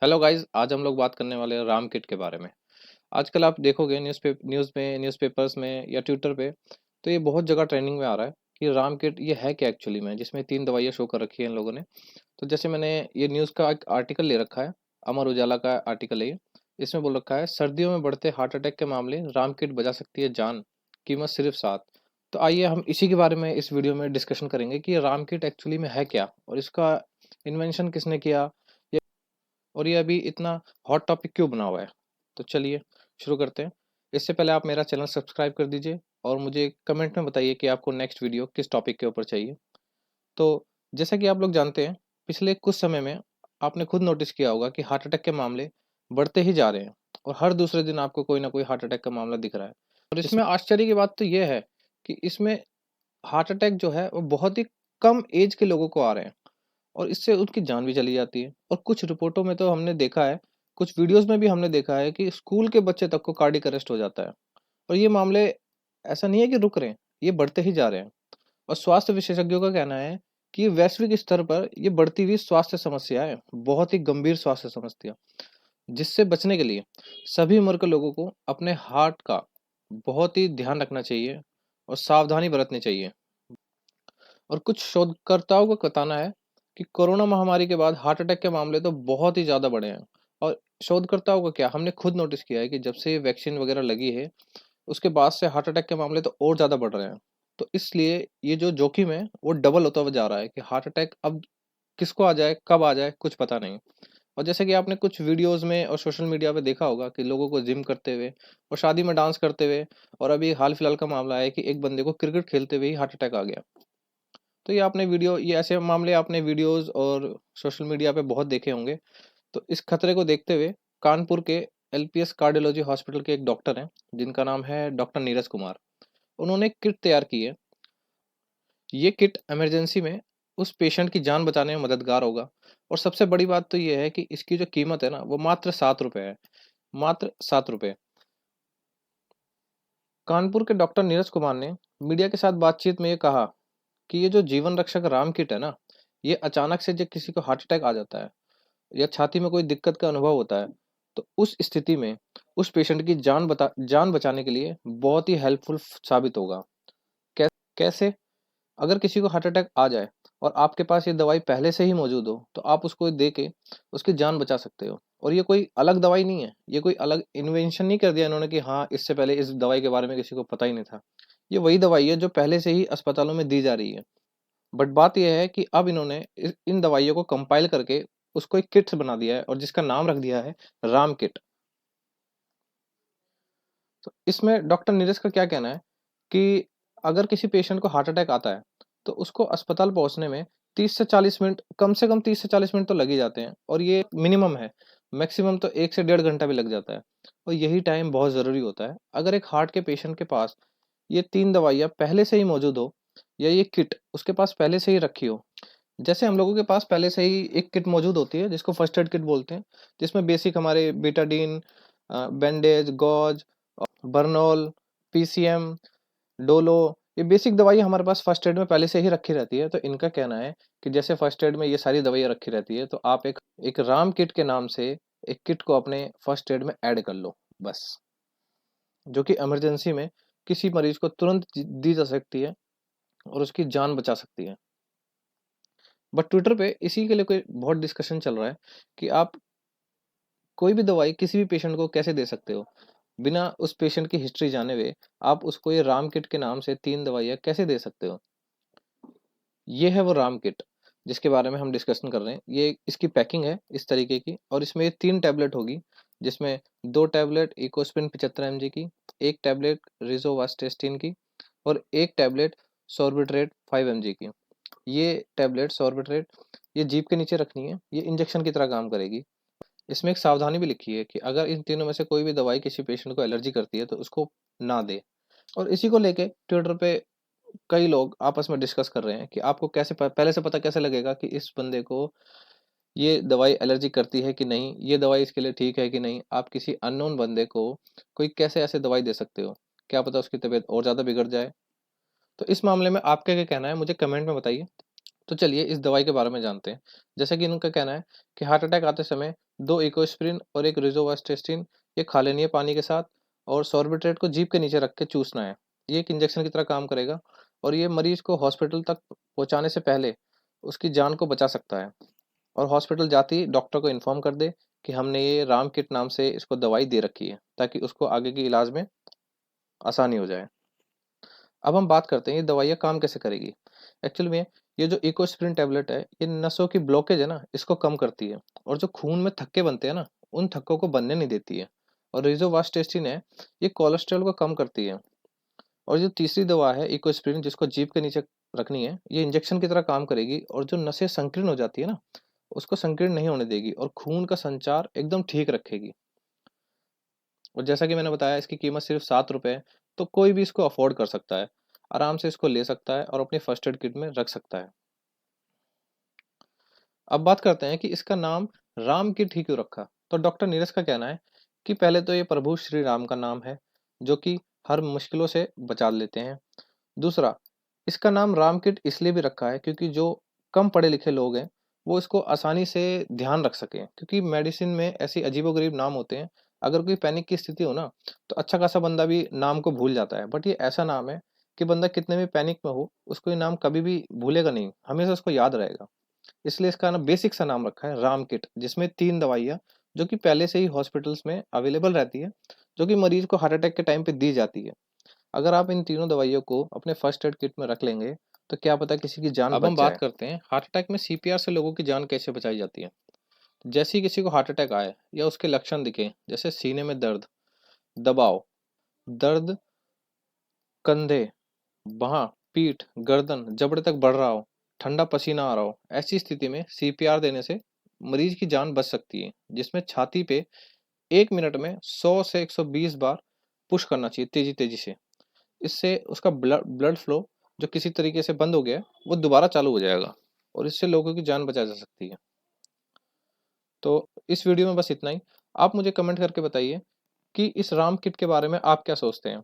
Hello guys, आज हम लोग बात करने वाले हैं राम किट के बारे में। आजकल आप देखोगे न्यूज़पेपर्स में या ट्विटर पे, तो ये बहुत जगह ट्रेंडिंग में आ रहा है कि राम किट ये है क्या एक्चुअली में, जिसमें 3 दवाइयाँ शो कर रखी है इन लोगों ने। तो जैसे मैंने ये न्यूज़ का एक आर्टिकल ले रखा है, अमर उजाला का आर्टिकल है ये। इसमें बोल रखा है, सर्दियों में बढ़ते हार्ट अटैक के मामले, राम किट बचा सकती है जान, कीमत सिर्फ 7। तो आइए हम इसी के बारे में इस वीडियो में डिस्कशन करेंगे कि ये राम किट एक्चुअली में है क्या और इसका इन्वेंशन किसने किया, और ये अभी इतना हॉट टॉपिक क्यों बना हुआ है। तो चलिए शुरू करते हैं। इससे पहले आप मेरा चैनल सब्सक्राइब कर दीजिए और मुझे कमेंट में बताइए कि आपको नेक्स्ट वीडियो किस टॉपिक के ऊपर चाहिए। तो जैसा कि आप लोग जानते हैं, पिछले कुछ समय में आपने खुद नोटिस किया होगा कि हार्ट अटैक के मामले बढ़ते ही जा रहे हैं और हर दूसरे दिन आपको कोई ना कोई हार्ट अटैक का मामला दिख रहा है। और इसमें आश्चर्य की बात तो ये है कि इसमें हार्ट अटैक जो है वो बहुत ही कम एज के लोगों को आ रहे हैं और इससे उनकी जान भी चली जाती है। और कुछ रिपोर्टों में तो हमने देखा है, कुछ वीडियोस में भी हमने देखा है कि स्कूल के बच्चे तक को कार्डियक अरेस्ट हो जाता है। और ये मामले ऐसा नहीं है कि रुक रहे हैं, ये बढ़ते ही जा रहे हैं। और स्वास्थ्य विशेषज्ञों का कहना है कि वैश्विक स्तर पर ये बढ़ती हुई स्वास्थ्य समस्या है, बहुत ही गंभीर स्वास्थ्य समस्या, जिससे बचने के लिए सभी उम्र के लोगों को अपने हार्ट का बहुत ही ध्यान रखना चाहिए और सावधानी बरतनी चाहिए। और कुछ शोधकर्ताओं का बताना है कि कोरोना महामारी के बाद हार्ट अटैक के मामले तो बहुत ही ज़्यादा बढ़े हैं। और शोधकर्ताओं का क्या, हमने खुद नोटिस किया है कि जब से ये वैक्सीन वगैरह लगी है, उसके बाद से हार्ट अटैक के मामले तो और ज़्यादा बढ़ रहे हैं। तो इसलिए ये जो जोखिम है वो डबल होता हुआ जा रहा है कि हार्ट अटैक अब किसको आ जाए, कब आ जाए, कुछ पता नहीं। और जैसे कि आपने कुछ वीडियोस में और सोशल मीडिया पे देखा होगा कि लोगों को जिम करते हुए और शादी में डांस करते हुए, और अभी हाल फिलहाल का मामला है कि एक बंदे को क्रिकेट खेलते हुए ही हार्ट अटैक आ गया। तो ये ऐसे मामले आपने वीडियोस और सोशल मीडिया पे बहुत देखे होंगे। तो इस खतरे को देखते हुए कानपुर के एलपीएस कार्डियोलॉजी हॉस्पिटल के एक डॉक्टर हैं, जिनका नाम है डॉक्टर नीरज कुमार। उन्होंने एक किट तैयार की है। ये किट इमरजेंसी में उस पेशेंट की जान बचाने में मददगार होगा। और सबसे बड़ी बात तो ये है कि इसकी जो कीमत है ना, वो मात्र 7 रुपये है। मात्र 7 रुपये। कानपुर के डॉक्टर नीरज कुमार ने मीडिया के साथ बातचीत में ये कहा कि ये जो जीवन रक्षक राम किट है ना, ये अचानक से जब किसी को हार्ट अटैक आ जाता है या छाती में कोई दिक्कत का अनुभव होता है, तो उस स्थिति में उस पेशेंट की जान बचाने के लिए बहुत ही हेल्पफुल साबित होगा। कैसे? अगर किसी को हार्ट अटैक आ जाए और आपके पास ये दवाई पहले से ही मौजूद हो, तो आप उसको दे के उसकी जान बचा सकते हो। और ये कोई अलग दवाई नहीं है, ये कोई अलग इन्वेंशन नहीं कर दिया इन्होंने कि हाँ, इससे पहले इस दवाई के बारे में किसी को पता ही नहीं था। ये वही दवाई है जो पहले से ही अस्पतालों में दी जा रही है। बट बात ये है कि अब इन्होंने इन दवाइयों को कंपाइल करके उसको एक किट बना दिया है और जिसका नाम रख दिया है राम किट। तो इसमें डॉक्टर नीरज का क्या कहना है कि अगर किसी पेशेंट को हार्ट अटैक आता है, तो उसको अस्पताल पहुंचने में 30 से 40 मिनट, कम से कम 30 से 40 मिनट तो लग ही जाते हैं, और ये मिनिमम है। मैक्सिमम तो 1 से 1.5 घंटा भी लग जाता है। और यही टाइम बहुत ज़रूरी होता है। अगर एक हार्ट के पेशेंट के पास ये 3 दवाइयाँ पहले से ही मौजूद हो, या ये किट उसके पास पहले से ही रखी हो। जैसे हम लोगों के पास पहले से ही एक किट मौजूद होती है जिसको फर्स्ट एड किट बोलते हैं, जिसमें बेसिक हमारे Betadine, bandage, gauze, Burnol, PCM, Dolo, ये बेसिक दवाइयाँ हमारे पास फर्स्ट एड में पहले से ही रखी रहती है। तो इनका कहना है कि जैसे फर्स्ट एड में ये सारी दवाइयाँ रखी रहती है, तो आप एक एक राम किट के नाम से एक किट को अपने फर्स्ट एड में ऐड कर लो बस, जो कि इमरजेंसी में किसी मरीज को तुरंत दी जा सकती है और उसकी जान बचा सकती है। बट ट्विटर पे इसी के लिए कोई बहुत डिस्कशन चल रहा है कि आप कोई भी दवाई किसी भी पेशेंट को कैसे दे सकते हो, बिना उस पेशेंट की हिस्ट्री जाने हुए आप उसको ये राम किट के नाम से 3 दवाइयाँ कैसे दे सकते हो। ये है वो राम किट जिसके बारे में हम डिस्कशन कर रहे हैं। ये इसकी पैकिंग है इस तरीके की, और इसमें ये 3 टैबलेट होगी, जिसमें 2 टैबलेट इकोस्पिन 75 mg की, 1 टैबलेट रिजोवास्टेस्टिन की, और 1 टैबलेट सॉर्बिट्रेट 5 mg की। ये टैबलेट सॉर्बिट्रेट, ये जीभ के नीचे रखनी है, ये इंजेक्शन की तरह काम करेगी। इसमें एक सावधानी भी लिखी है कि अगर इन तीनों में से कोई भी दवाई किसी पेशेंट को एलर्जी करती है, तो उसको ना दे। और इसी को लेके ट्विटर पे कई लोग आपस में डिस्कस कर रहे हैं कि आपको पहले से पता कैसे लगेगा कि इस बंदे को ये दवाई एलर्जी करती है कि नहीं, ये दवाई इसके लिए ठीक है कि नहीं। आप किसी अननोन बंदे को कोई कैसे ऐसे दवाई दे सकते हो? क्या पता उसकी तबीयत और ज़्यादा बिगड़ जाए। तो इस मामले में आपका क्या कहना है, मुझे कमेंट में बताइए। तो चलिए इस दवाई के बारे में जानते हैं। जैसा कि इनका कहना है कि हार्ट अटैक आते समय 2 इकोस्प्रिन और 1 रोज़ोवास्टेटिन ये खा लेनी है पानी के साथ, और सॉर्बिट्रेट को जीभ के नीचे रख के चूसना है। ये एक इंजेक्शन की तरह काम करेगा और ये मरीज को हॉस्पिटल तक पहुँचाने से पहले उसकी जान को बचा सकता है। और हॉस्पिटल जाते ही डॉक्टर को इन्फॉर्म कर दे कि हमने ये राम किट नाम से इसको दवाई दे रखी है, ताकि उसको आगे के इलाज में आसानी हो जाए। अब हम बात करते हैं ये दवाइयाँ काम कैसे करेगी। एक्चुअल में ये जो इकोस्प्रिन टैबलेट है, ये नसों की ब्लॉकेज है ना, इसको कम करती है, और जो खून में थक्के बनते हैं ना, उन थक्कों को बनने नहीं देती है। और रिजोवास्टेटिन है, ये कोलेस्ट्रॉल को कम करती है। और जो तीसरी दवा है इकोस्प्रिन, जिसको जीभ के नीचे रखनी है, ये इंजेक्शन की तरह काम करेगी और जो नसें संकीर्ण हो जाती है ना, उसको संकीर्ण नहीं होने देगी और खून का संचार एकदम ठीक रखेगी। और जैसा कि मैंने बताया, इसकी कीमत सिर्फ 7 रुपये है, तो कोई भी इसको अफोर्ड कर सकता है, आराम से इसको ले सकता है और अपनी फर्स्ट एड किट में रख सकता है। अब बात करते हैं कि इसका नाम राम किट ही क्यों रखा। तो डॉक्टर नीरज का कहना है कि पहले तो ये प्रभु श्री राम का नाम है, जो कि हर मुश्किलों से बचा लेते हैं। दूसरा, इसका नाम राम किट इसलिए भी रखा है क्योंकि जो कम पढ़े लिखे लोग हैं, वो इसको आसानी से ध्यान रख सकें, क्योंकि मेडिसिन में ऐसी अजीबोगरीब नाम होते हैं। अगर कोई पैनिक की स्थिति हो ना, तो अच्छा खासा बंदा भी नाम को भूल जाता है, बट ये ऐसा नाम है कि बंदा कितने भी पैनिक में हो, उसको ये नाम कभी भी भूलेगा नहीं, हमेशा उसको याद रहेगा। इसलिए इसका ना बेसिक सा नाम रखा है राम किट, जिसमें 3 दवाइयाँ जो कि पहले से ही हॉस्पिटल्स में अवेलेबल रहती है, जो कि मरीज को हार्ट अटैक के टाइम पे दी जाती है। अगर आप इन तीनों दवाइयों को अपने फर्स्ट एड किट में रख लेंगे, तो क्या पता किसी की जान अब हम बात करते हैं हार्ट अटैक में सीपीआर से लोगों की जान कैसे बचाई जाती है। जैसे ही किसी को हार्ट अटैक आए या उसके लक्षण दिखे, जैसे सीने में दर्द, दबाव, दर्द कंधे, बाह, पीठ, गर्दन, जबड़े तक बढ़ रहा हो, ठंडा पसीना आ रहा हो, ऐसी स्थिति में सीपीआर देने से मरीज की जान बच सकती है, जिसमें छाती पे 1 मिनट में 100 से 120 बार पुश करना चाहिए तेजी तेजी से। इससे उसका ब्लड ब्लड फ्लो जो किसी तरीके से बंद हो गया है, वो दोबारा चालू हो जाएगा और इससे लोगों की जान बचा जा सकती है। तो इस वीडियो में बस इतना ही। आप मुझे कमेंट करके बताइए कि इस राम किट के बारे में आप क्या सोचते हैं।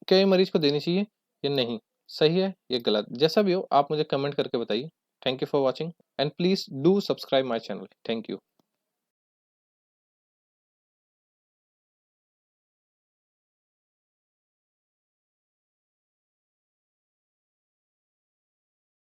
क्या ये मरीज को देनी चाहिए या नहीं? सही है या गलत? जैसा भी हो आप मुझे कमेंट करके बताइए। Thank you for watching and please do subscribe my channel. Thank you.